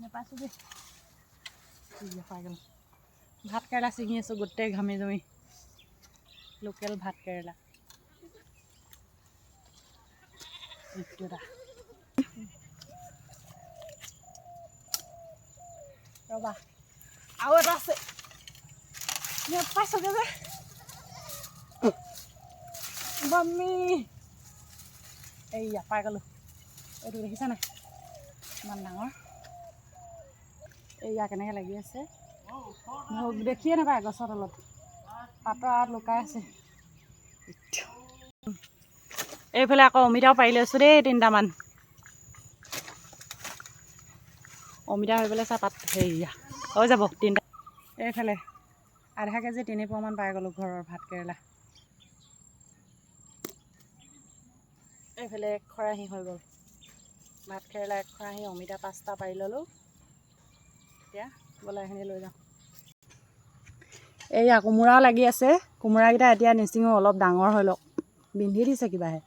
নেপাইছোঁ দেই পাই গ'ল ভাত কেৰেলা ছিঙি আছোঁ গোটেই ঘামি জমি লোকেল ভাত কেৰেলা ৰ'বা আৰু এটা আছে নেপাইছোঁ যে বামি এইয়া পাই গ'লোঁ এইটো দেখিছা নাই ইমান ডাঙৰ এইয়া কেনেকৈ লাগি আছে দেখিয়ে নাপায় গছৰ তলত পাতৰ আঁৰত লুকাই আছে এইফালে আকৌ অমিতাও পাৰি লৈছোঁ দেই 3টামান অমিতা হৈ পেলাই চা পাত হেৰিয়া হৈ যাব 3টা এইফালে আধা কেজি 3 পোৱামান পাই গ'লোঁ ঘৰৰ ভাত কেৰেলা এইফালে 1 খৰাহি হৈ গ'ল ভাত কেৰেলা 1 খৰাহি অমিতা 5টা পাৰি ল'লোঁ এতিয়া বলাইখিনি লৈ যাওঁ এইয়া কোমোৰাও লাগি আছে কোমোৰাকেইটা এতিয়া নিচিঙো অলপ ডাঙৰ হৈ লওক বিন্ধি দিছে কিবাহে